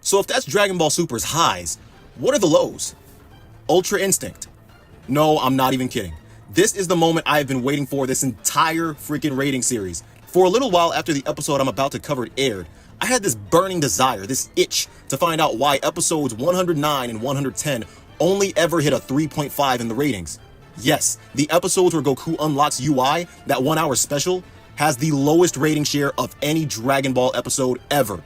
So if that's Dragon Ball Super's highs, what are the lows? Ultra Instinct. No, I'm not even kidding. This is the moment I have been waiting for this entire freaking rating series. For a little while after the episode I'm about to cover aired, I had this burning desire, this itch, to find out why episodes 109 and 110 only ever hit a 3.5 in the ratings. Yes, the episodes where Goku unlocks UI, that 1 hour special, has the lowest rating share of any Dragon Ball episode ever.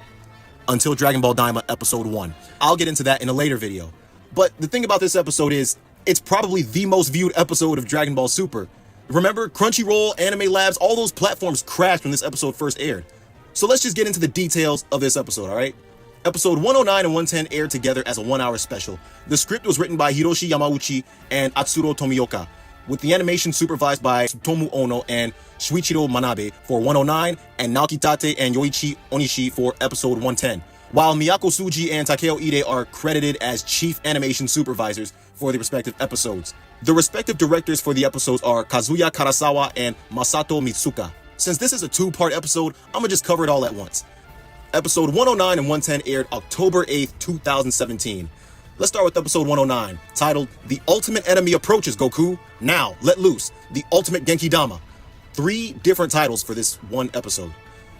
Until Dragon Ball Daima episode 1. I'll get into that in a later video. But the thing about this episode is, it's probably the most viewed episode of Dragon Ball Super. Remember, Crunchyroll, Anime Labs, all those platforms crashed when this episode first aired. So let's just get into the details of this episode, alright? Episode 109 and 110 aired together as a 1 hour special. The script was written by Hiroshi Yamauchi and Atsuro Tomioka, with the animation supervised by Tsutomu Ono and Shuichiro Manabe for 109 and Naoki Tate and Yoichi Onishi for episode 110, while Miyako Tsuji and Takeo Ide are credited as chief animation supervisors for the respective episodes. The respective directors for the episodes are Kazuya Karasawa and Masato Mitsuka. Since this is a two-part episode, I'm gonna just cover it all at once. Episode 109 and 110 aired October 8th, 2017. Let's start with episode 109, titled The Ultimate Enemy Approaches Goku. Now, Let Loose, The Ultimate Genki Dama. 3 different titles for this one episode.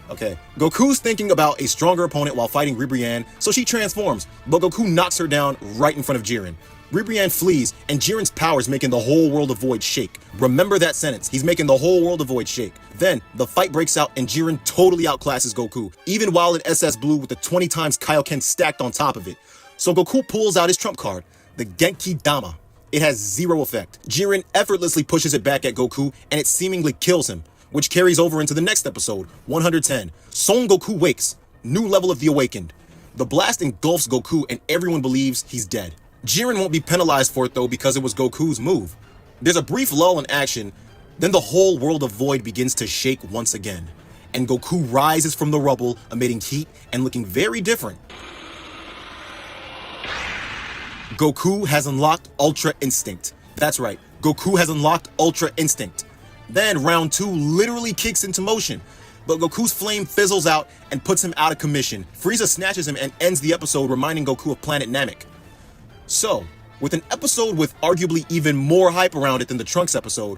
Okay, Goku's thinking about a stronger opponent while fighting Ribrianne, so she transforms, but Goku knocks her down right in front of Jiren. Ribrianne flees, and Jiren's powers making the whole world of Void shake. Remember that sentence, he's making the whole world of Void shake. Then, the fight breaks out and Jiren totally outclasses Goku, even while in SS Blue with the 20 times Kaioken stacked on top of it. So Goku pulls out his trump card, the Genki Dama. It has 0 effect. Jiren effortlessly pushes it back at Goku, and it seemingly kills him, which carries over into the next episode, 110. Son Goku wakes, new level of the awakened. The blast engulfs Goku and everyone believes he's dead. Jiren won't be penalized for it though because it was Goku's move. There's a brief lull in action, then the whole world of Void begins to shake once again, and Goku rises from the rubble, emitting heat and looking very different. Goku has unlocked Ultra Instinct. That's right, Goku has unlocked Ultra Instinct. Then round 2 literally kicks into motion, but Goku's flame fizzles out and puts him out of commission. Frieza snatches him and ends the episode, reminding Goku of Planet Namek. So, with an episode with arguably even more hype around it than the Trunks episode,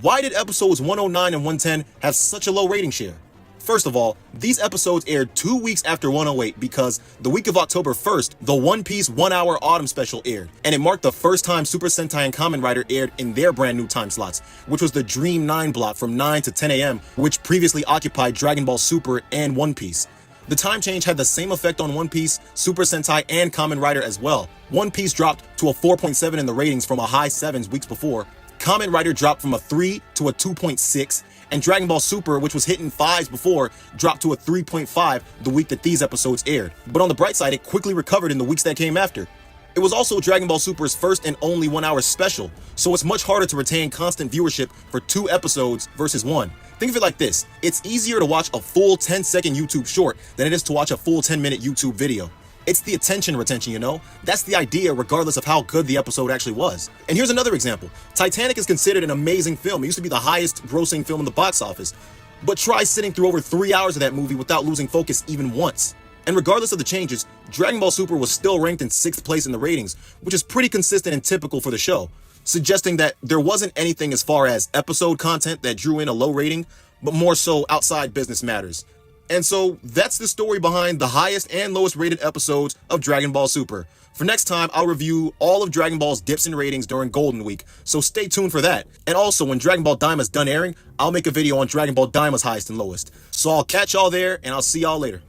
why did episodes 109 and 110 have such a low rating share? First of all, these episodes aired 2 weeks after 108 because the week of October 1st, the One Piece 1 hour autumn special aired, and it marked the first time Super Sentai and Kamen Rider aired in their brand new time slots, which was the Dream 9 block from 9 to 10 a.m., which previously occupied Dragon Ball Super and One Piece. The time change had the same effect on One Piece, Super Sentai, and Kamen Rider as well. One Piece dropped to a 4.7 in the ratings from a high 7s weeks before. Kamen Rider dropped from a 3 to a 2.6, and Dragon Ball Super, which was hitting 5s before, dropped to a 3.5 the week that these episodes aired. But on the bright side, it quickly recovered in the weeks that came after. It was also Dragon Ball Super's first and only 1 hour special, so it's much harder to retain constant viewership for 2 episodes versus 1. Think of it like this, it's easier to watch a full 10-second YouTube short than it is to watch a full 10-minute YouTube video. It's the attention retention, you know? That's the idea regardless of how good the episode actually was. And here's another example. Titanic is considered an amazing film. It used to be the highest grossing film in the box office. But try sitting through over 3 hours of that movie without losing focus even once. And regardless of the changes, Dragon Ball Super was still ranked in 6th place in the ratings, which is pretty consistent and typical for the show, suggesting that there wasn't anything as far as episode content that drew in a low rating, but more so outside business matters. And so that's the story behind the highest and lowest rated episodes of Dragon Ball Super. For next time, I'll review all of Dragon Ball's dips in ratings during Golden Week, so stay tuned for that. And also, when Dragon Ball Daima's done airing, I'll make a video on Dragon Ball Daima's highest and lowest. So I'll catch y'all there, and I'll see y'all later.